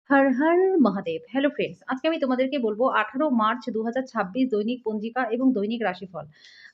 হর, হর Mahadev! Hello friends, আজকে আমি তোমাদেরকে বলব ১৮ মার্চ ২০২৬ দৈনিক পঞ্জিকা এবং দৈনিক রাশিফল।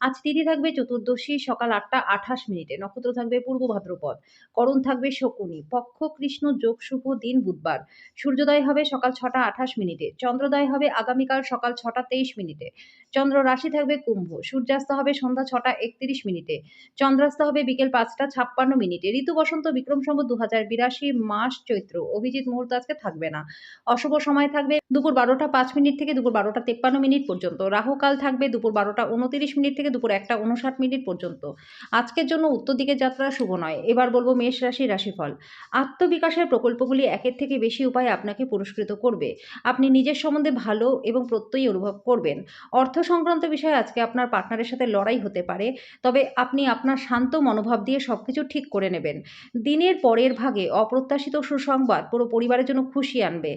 আজ তিথি থাকবে চতুর্দশী সকাল ৮টা ২৮ মিনিটে। নক্ষত্র থাকবে পূর্ব ভাদ্রপদ। করণ থাকবে শকুনি। পক্ষ কৃষ্ণ যোগ শুভ দিন বুধবার। সূর্যোদয় হবে সকাল ৬টা ২৮ মিনিটে। চন্দ্রোদয় হবে আগামীকাল সকাল ৬টা ২৩ মিনিটে। চন্দ্র রাশি থাকবে কুম্ভ। সূর্যাস্ত হবে সন্ধ্যা ৬টা ৩১ মিনিটে। চন্দ্রাস্ত হবে বিকেল ৫টা ৫৬ মিনিটে। ঋতু বসন্ত বিক্রম সম্বত ২০৮২ মাস চৈত্র। অভিজিৎ মুহূর্ত আজকে থাকবে না। অশুভ সময় থাকবে দুপুর ১২টা ৫ মিনিট থেকে দুপুর ১২টা ৫৩ মিনিট পর্যন্ত। রাহুকাল থাকবে দুপুর ১২টা ২৯ মিনিট থেকে দুপুর ১টা ৫৯ মিনিট পর্যন্ত। আজকের জন্য উত্তর দিকের যাত্রা শুভ নয়। এবার বলব মেষ রাশির রাশিফল। আত্মবিকাশের প্রকল্পগুলি একের থেকে বেশি উপায়ে আপনাকে পুরস্কৃত করবে। আপনি নিজের সম্বন্ধে ভালো এবং প্রত্যয়ী অনুভব করবেন। অর্থ সংক্রান্ত বিষয়ে আজকে আপনার পার্টনারের সাথে লড়াই হতে পারে। তবে আপনি আপনার শান্ত মনোভাব দিয়ে সবকিছু ঠিক করে নেবেন। দিনের পরের ভাগে অপ্রত্যাশিত সুসংবাদ পুরো পরিবারের জন্য খুশি আনবে।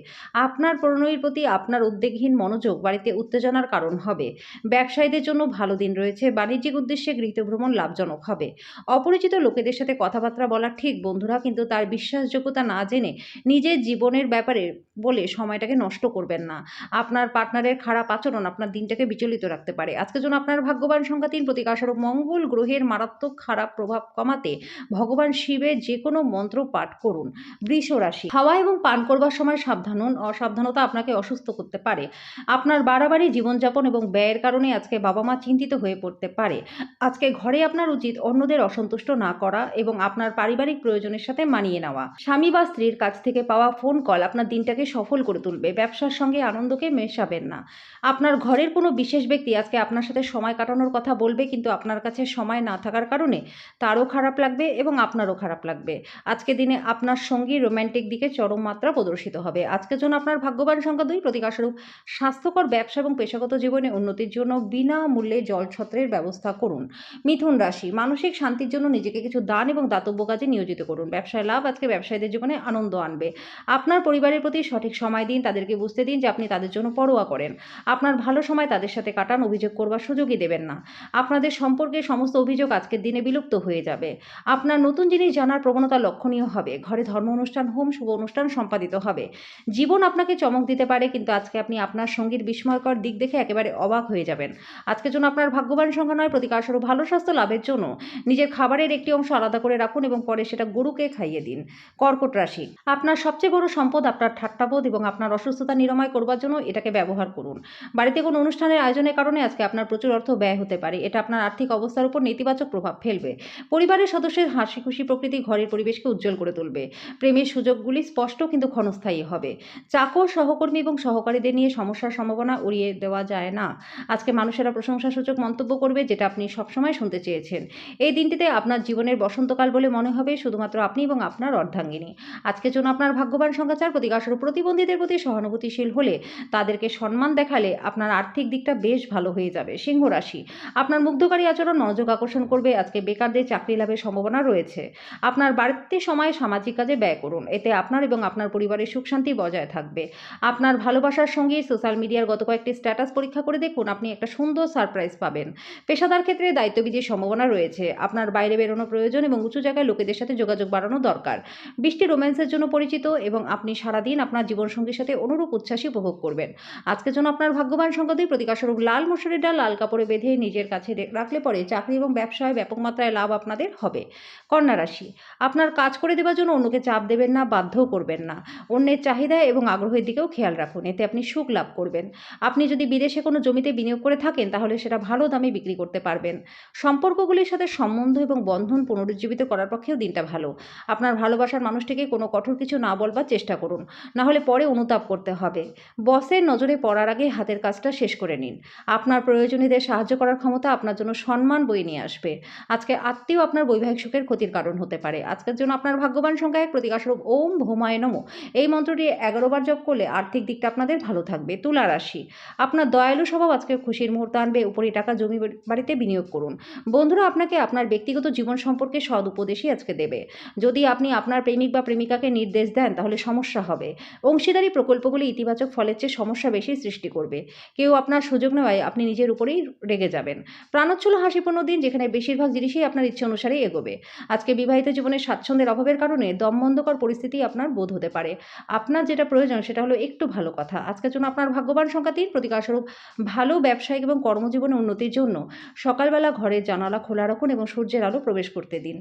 আপনার প্রণয়ীর প্রতি আপনার উদ্বেগহীন মনোযোগ বাড়িতে উত্তেজনার কারণ হবে। ব্যবসায়ীদের জন্য ভালো দিন রয়েছে। বাণিজ্যিক উদ্দেশ্যে গৃহীত ভ্রমণ লাভজনক হবে। অপরিচিত লোকেদের সাথে কথাবার্তা বলা ঠিক বন্ধুরা, কিন্তু তার বিশ্বাসযোগ্যতা না জেনে নিজের জীবনের ব্যাপারে বলে সময়টাকে নষ্ট করবেন না। আপনার পার্টনারের খারাপ আচরণ আপনার দিনটাকে বিচলিত রাখতে পারে। আজকের জন্য আপনার ভাগ্যবান সংখ্যা ৩, প্রতিকারস্বরূপ মঙ্গল গ্রহের মারাত্মক খারাপ প্রভাব কমাতে ভগবান শিবের যেকোনো মন্ত্র পাঠ করুন। বৃষ রাশি। খাওয়া এবং পান করবার সময় সাবধান হন। অসাবধানতা আপনাকে অসুস্থ করতে পারে। আপনার বাড়াবাড়ি জীবনযাপন এবং ব্যয়ের কারণে আজকে বাবা-মা চিন্তিত হয়ে পড়তে পারে। আজকে ঘরে আপনার উচিত অন্যদের অসন্তুষ্ট না করা এবং আপনার পারিবারিক প্রয়োজনের সাথে মানিয়ে নেওয়া। স্বামী বা স্ত্রীর কাছ থেকে পাওয়া ফোন কল আপনার দিনটাকে সফল করে তুলবে। ব্যবসার সঙ্গে আনন্দকে মেশাবেন না। আপনার ঘরের কোনো বিশেষ ব্যক্তি আজকে আপনার সাথে সময় কাটানোর কথা বলবে, কিন্তু আপনার কাছে সময় না থাকার কারণে তারও খারাপ লাগবে এবং আপনারও খারাপ লাগবে। আজকের দিনে আপনার সঙ্গী রোম্যান্টিক দিকে চরম মাত্রা প্রদর্শিত হবে। আজকের জন্য আপনার ভাগ্যবান সংখ্যা ২, প্রতিকারস্বরূপ স্বাস্থ্যকর ব্যবসা এবং পেশাগত জীবনে উন্নতির জন্য বিনামূল্যে জলছত্রের ব্যবস্থা করুন। মিথুন রাশি। মানসিক শান্তির জন্য নিজেকে কিছু দান এবং দাতব্য কাজে নিয়োজিত করুন। ব্যবসায় লাভ আজকে ব্যবসায়ীদের জীবনে আনন্দ আনবে। আপনার পরিবারের প্রতি সঠিক সময় দিন। তাদেরকে বুঝতে দিন যে আপনি তাদের জন্য পরোয়া করেন। আপনার ভালো সময় তাদের সাথে কাটান। অভিযোগ করবার সুযোগই দেবেন না। আপনাদের সম্পর্কে সমস্ত অভিযোগ আজকের দিনে বিলুপ্ত হয়ে যাবে। আপনার নতুন জিনিস জানার প্রবণতা লক্ষণীয় হবে। ঘরে ধর্ম অনুষ্ঠান, হোম, শুভ অনুষ্ঠান সম্পাদিত হবে। জীবন আপনাকে চমক দিতে পারে, কিন্তু আজকে আপনি আপনার সঙ্গীর বিস্ময়কর দিক দেখে একেবারে অবাক হয়ে যাবেন। আজকের জন্য আপনার ভাগ্যবান সংখ্যা ৯, প্রতিকারস্বরূপ ভালো স্বাস্থ্য লাভের জন্য নিজের খাবারের একটি অংশ আলাদা করে রাখুন এবং পরে সেটা গরুকে খাইয়ে দিন। কর্কট রাশি। আপনার সবচেয়ে বড় সম্পদ আপনার ঠাট্টাবোধ এবং আপনার অসুস্থতা নিরাময় করবার জন্য এটাকে ব্যবহার করুন। বাড়িতে কোনো অনুষ্ঠানের আয়োজনের কারণে আজকে আপনার প্রচুর অর্থ ব্যয় হতে পারে। এটা আপনার আর্থিক অবস্থার উপর নেতিবাচক প্রভাব ফেলবে। পরিবারের সদস্যের হাসি খুশি প্রকৃতি ঘরের পরিবেশকে উজ্জ্বল করে তুলবে। প্রেমের সুযোগগুলি স্পষ্ট কিন্তু ক্ষণস্থায়ী হবে। চাকর, সহকর্মী এবং সহকারীদের নিয়ে সমস্যার সম্ভাবনা উড়িয়ে দেওয়া যায় না। আজকে মানুষেরা প্রশংসাসূচক মন্তব্য করবে, যেটা আপনি সবসময় শুনতে চেয়েছেন। এই দিনটিতে আপনার জীবনের বসন্তকাল বলে মনে হবে শুধুমাত্র আপনি এবং আপনার অর্ধাঙ্গিনী। আজকের জন্য আপনার ভাগ্যবান সংখ্যা ৪, প্রতিকারস্বরূপ প্রতিবন্ধীদের প্রতি সহানুভূতিশীল হলে তাদেরকে সম্মান দেখালে আপনার আর্থিক দিকটা বেশ ভালো হয়ে যাবে। সিংহ রাশি। আপনার মুগ্ধকারী আচরণ মনোযোগ আকর্ষণ করবে। আজকে বেকারদের চাকরি লাভের সম্ভাবনা রয়েছে। আপনার বাড়তি সময় সামাজিক কাজে ব্যয় করুন। এতে আপনার এবং আপনার পরিবারের সুখ শান্তি বজায় থাকবে। আপনার ভালোবাসার সঙ্গে সোশ্যাল মিডিয়ার গত কয়েকটি স্ট্যাটাস পরীক্ষা করে দেখুন, আপনি একটা সুন্দর সারপ্রাইজ পাবেন। পেশাদার ক্ষেত্রে দায়িত্ববিধির সম্ভাবনা রয়েছে। আপনার বাইরে বেরোনো প্রয়োজন এবং উঁচু জায়গায় লোকেদের সাথে যোগাযোগ বাড়ানো দরকার। বৃষ্টি রোম্যান্সের জন্য পরিচিত এবং আপনি সারাদিন আপনার জীবনসঙ্গীর সাথে অনুরূপ উচ্ছ্বাসই উপভোগ করবেন। আজকের জন্য আপনার ভাগ্যবান সংখ্যা ২, প্রতিকারস্বরূপ লাল মসুরির ডাল লাল কাপড়ে বেঁধে নিজের কাছে রাখলে পরে চাকরি এবং ব্যবসায় ব্যাপক মাত্রায় লাভ আপনাদের হবে। কন্যা রাশি। আপনার কাজ করে দেওয়ার জন্য অন্যকে চাপ দেবেন না, বাধ্যও করবেন না। অন্যের চাহিদা এবং আগ্রহের দিকেও খেয়াল রাখুন। এতে আপনি সুখ লাভ করবেন। আপনি যদি বিদেশে কোনো জমিতে বিনিয়োগ করে থাকেন তাহলে সেটা ভালো দামে বিক্রি করতে পারবেন। সম্পর্কগুলির সাথে সম্বন্ধ এবং বন্ধন পুনরুজ্জীবিত করার পক্ষেও দিনটা ভালো। আপনার ভালোবাসার মানুষটিকে কোনো কঠোর কিছু না বলবার চেষ্টা করুন, না হলে পরে অনুতাপ করতে হবে। বসের নজরে পড়ার আগে হাতের কাজটা শেষ করে নিন। আপনার প্রয়োজনীয়দের সাহায্য করার ক্ষমতা আপনার জন্য সম্মান বয়ে নিয়ে আসবে। আজকে আত্মীয় আপনার বৈবাহিক সুখের ক্ষতির কারণ হতে পারে। আজকের জন্য আপনার ভাগ্যবান সংখ্যা ১, প্রতিকারস্বরূপ ওম ভৌমায় নমঃ। এই মন্ত্রটি ১১ বার জপ করলে আর্থিক দিকটা আপনাদের ভালো থাকবে। তুলা রাশি। আপনার দয়ালু স্বভাব আজকে খুশির মুহূর্ত আনবে। উপরি টাকা জমি বাড়িতে বিনিয়োগ করুন। বন্ধুরা আপনাকে আপনার ব্যক্তিগত জীবন সম্পর্কে সদ উপদেশই আজকে দেবে। যদি আপনি আপনার প্রেমিক বা প্রেমিকাকে নির্দেশ দেন তাহলে সমস্যা হবে। অংশীদারি প্রকল্পগুলি ইতিবাচক ফলের চেয়ে সমস্যা বেশি সৃষ্টি করবে। কেউ আপনার সুযোগ নেওয়ায় আপনি নিজের উপরেই রেগে যাবেন। প্রাণোচ্ছল হাসিপূর্ণ দিন, যেখানে বেশিরভাগ জিনিসই আপনার ইচ্ছে অনুসারেই এগোবে। আজকে বিবাহিত জীবনে স্বাচ্ছন্দ্যের অভাবের কারণে দমবন্ধকর পরিস্থিতি আপনার বোধ হতে পারে। আপনার যেটা প্রয়োজন সেটা হলো একটু ভালো কথা। আজকের জন্য আপনার ভাগ্যবান সংখ্যা ৩, প্রতিকারস্বরূপ ভালো ব্যবসায়িক এবং কর্মজীবনে উন্নতির জন্য সকালবেলা ঘরের জানালা খোলা রাখুন এবং সূর্যের আলো প্রবেশ করতে দিন।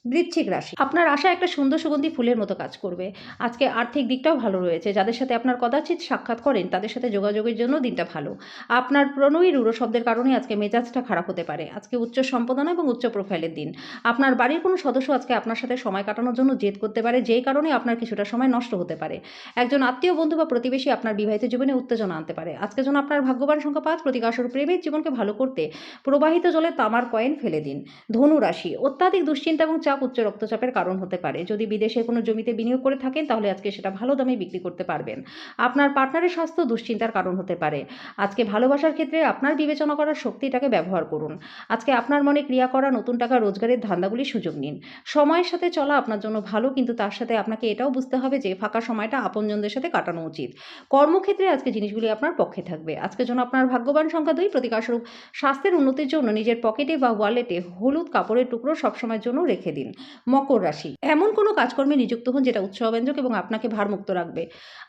বৃশ্চিক রাশি, আপনার আশা একটা সুন্দর সুগন্ধি ফুলের মতো কাজ করবে। আজকে আর্থিক দিকটাও ভালো রয়েছে। যাদের সাথে আপনার কদাচিৎ সাক্ষাৎ করেন তাদের সাথে যোগাযোগের জন্য দিনটা ভালো। আপনার প্রণয়ী রূঢ় শব্দের কারণে আজকে মেজাজটা খারাপ হতে পারে। আজকে উচ্চ সম্পাদনা এবং উচ্চ প্রোফাইলের দিন। আপনার বাড়ির কোনো সদস্য আজকে আপনার সাথে সময় কাটানোর জন্য জেদ করতে পারে, যেই কারণে আপনার কিছুটা সময় নষ্ট হতে পারে। একজন আত্মীয়, বন্ধু বা প্রতিবেশী আপনার বিবাহিত জীবনে উত্তেজনা আনতে পারে। আজকের জন্য আপনার ভাগ্যবান সংখ্যা ৫, প্রতিকারস্বরূপ প্রেমের জীবনকে ভালো করতে প্রবাহিত জলে তামার কয়েন ফেলে দিন। ধনু রাশি, অত্যাধিক দুশ্চিন্তা এবং চাপ উচ্চ রক্তচাপের কারণ হতে পারে। যদি বিদেশে কোনো জমিতে বিনিয়োগ করে থাকেন তাহলে আজকে সেটা ভালো দামে বিক্রি করতে পারবেন। আপনার পার্টনারের স্বাস্থ্য দুশ্চিন্তার কারণ হতে পারে। আজকে ভালোবাসার ক্ষেত্রে আপনার বিবেচনা করার শক্তিটাকে ব্যবহার করুন। আজকে আপনার মনে ক্রিয়া করা নতুন টাকা রোজগারের ধান্দাগুলি সুযোগ নিন। সময়ের সাথে চলা আপনার জন্য ভালো, কিন্তু তার সাথে আপনাকে এটাও বুঝতে হবে যে ফাঁকা সময়টা আপনজনদের সাথে কাটানো উচিত। কর্মক্ষেত্রে আজকে জিনিসগুলি আপনার পক্ষে থাকবে। আজকের জন্য আপনার ভাগ্যবান সংখ্যা ২, প্রতিকারস্বরূপ স্বাস্থ্যের উন্নতির জন্য নিজের পকেটে বা ওয়ালেটে হলুদ কাপড়ের টুকরো সবসময়ের জন্য রেখে দিন। মকর রাশি, এমন কোনো কাজকর্মে নিযুক্ত হন যেটা উৎসাহব্যঞ্জক এবং আপনাকে ভারমুক্ত রাখবে।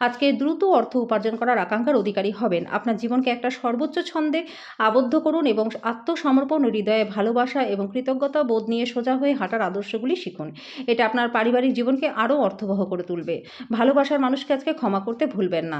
আজকে দ্রুত অর্থ উপার্জন করার আকাঙ্ক্ষার অধিকারী হবেন। আপনার জীবনকে একটা সর্বোচ্চ ছন্দে আবদ্ধ করুন এবং আত্মসমর্পণ, হৃদয়ে ভালোবাসা এবং কৃতজ্ঞতা বোধ নিয়ে সোজা হয়ে হাঁটার আদর্শগুলি শিখুন। এটা আপনার পারিবারিক জীবনকে আরও অর্থবহ করে তুলবে। ভালোবাসার মানুষকে আজকে ক্ষমা করতে ভুলবেন না।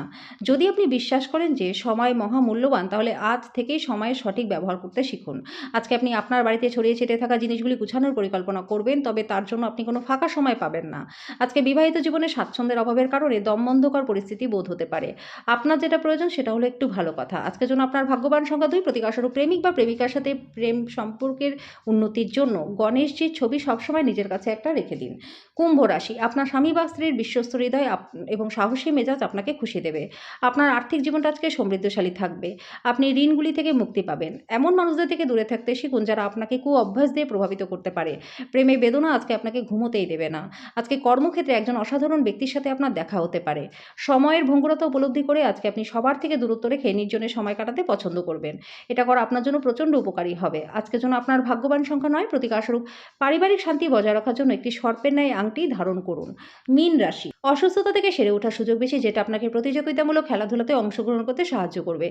যদি আপনি বিশ্বাস করেন যে সময় মহামূল্যবান, তাহলে আজ থেকেই সময়ের সঠিক ব্যবহার করতে শিখুন। আজকে আপনি আপনার বাড়িতে ছড়িয়ে ছিটিয়ে থাকা জিনিসগুলি গুছানোর পরিকল্পনা করবেন, তবে তার জন্য আপনি কোনো ফাঁকা সময় পাবেন না। আজকে বিবাহিত জীবনে স্বাচ্ছন্দ্যের অভাবের কারণে দমবন্ধকর পরিস্থিতি বোধ হতে পারে। আপনার যেটা প্রয়োজন সেটা হলো একটু ভালো কথা। আজকের জন্য আপনার ভাগ্যবান সংখ্যা ২, প্রতিকারস্বরূপ প্রেমিক বা প্রেমিকার সাথে প্রেম সম্পর্কের উন্নতির জন্য গণেশজির ছবি সবসময় নিজের কাছে একটা রেখে দিন। কুম্ভ রাশি, আপনার স্বামী বা স্ত্রীর বিশ্বস্ত হৃদয় এবং সাহসী মেজাজ আপনাকে খুশি দেবে। আপনার আর্থিক জীবনটা আজকে সমৃদ্ধশালী থাকবে। আপনি ঋণগুলি থেকে মুক্তি পাবেন। এমন মানুষদের থেকে দূরে থাকতে শিখুন যারা আপনাকে অভ্যাস দিয়ে প্রভাবিত করতে পারে। প্রেমে বেদনা আজকে আপনাকে ঘুমোতেই দেবে না। আজকে কর্মক্ষেত্রে একজন অসাধারণ ব্যক্তির সাথে আপনার দেখা হতে পারে। সময়ের ভঙ্গুরতা উপলব্ধি করে আজকে আপনি সবার থেকে দূরত্ব রেখে নির্জনে সময় কাটাতে পছন্দ করবেন। এটা করা আপনার জন্য প্রচণ্ড উপকারী হবে। আজকের জন্য আপনার ভাগ্যবান সংখ্যা ৯, প্রতিকারস্বরূপ পারিবারিক শান্তি বজায় রাখার জন্য একটি সর্পের ন্যায় আংটি ধারণ করুন। মীন রাশি, অসুস্থতা থেকে সেরে ওঠার সুযোগ বেশি, যেটা আপনাকে প্রতিযোগিতামূলক খেলাধুলাতে অংশগ্রহণ করতে সাহায্য করবে।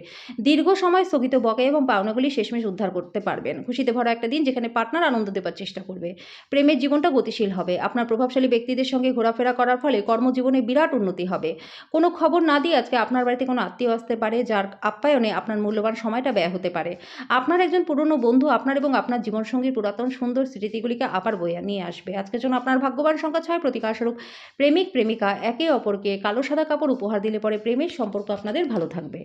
দীর্ঘ সময় স্থগিত বকেয়া এবং পাওনাগুলি শেষমেশ উদ্ধার করতে পারবেন। খুশিতে ভরা একটা দিন যেখানে পার্টনার আনন্দ দেবার চেষ্টা করবে। প্রেমের জীবনটা গতিশীল হবে। আপনার প্রভাবশালী ব্যক্তিদের সঙ্গে ঘোরাফেরা করার ফলে কর্মজীবনে বিরাট উন্নতি হবে। কোনো খবর না দিয়ে আজকে আপনার বাড়িতে কোনো আত্মীয় আসতে পারে, যার আপ্যায়নে আপনার মূল্যবান সময়টা ব্যয় হতে পারে। আপনার একজন পুরনো বন্ধু আপনার এবং আপনার জীবনসঙ্গীর পুরাতন সুন্দর স্মৃতিগুলিকে আবার বয়ে নিয়ে আসবে। আজকের জন্য আপনার ভাগ্যবান সংখ্যা ৬, প্রতিকারস্বরূপ প্রেমিক প্রেমিকা একে অপরকে কালো সাদা কাপড় উপহার দিলে পরে প্রেমের সম্পর্ক আপনাদের ভালো থাকবে।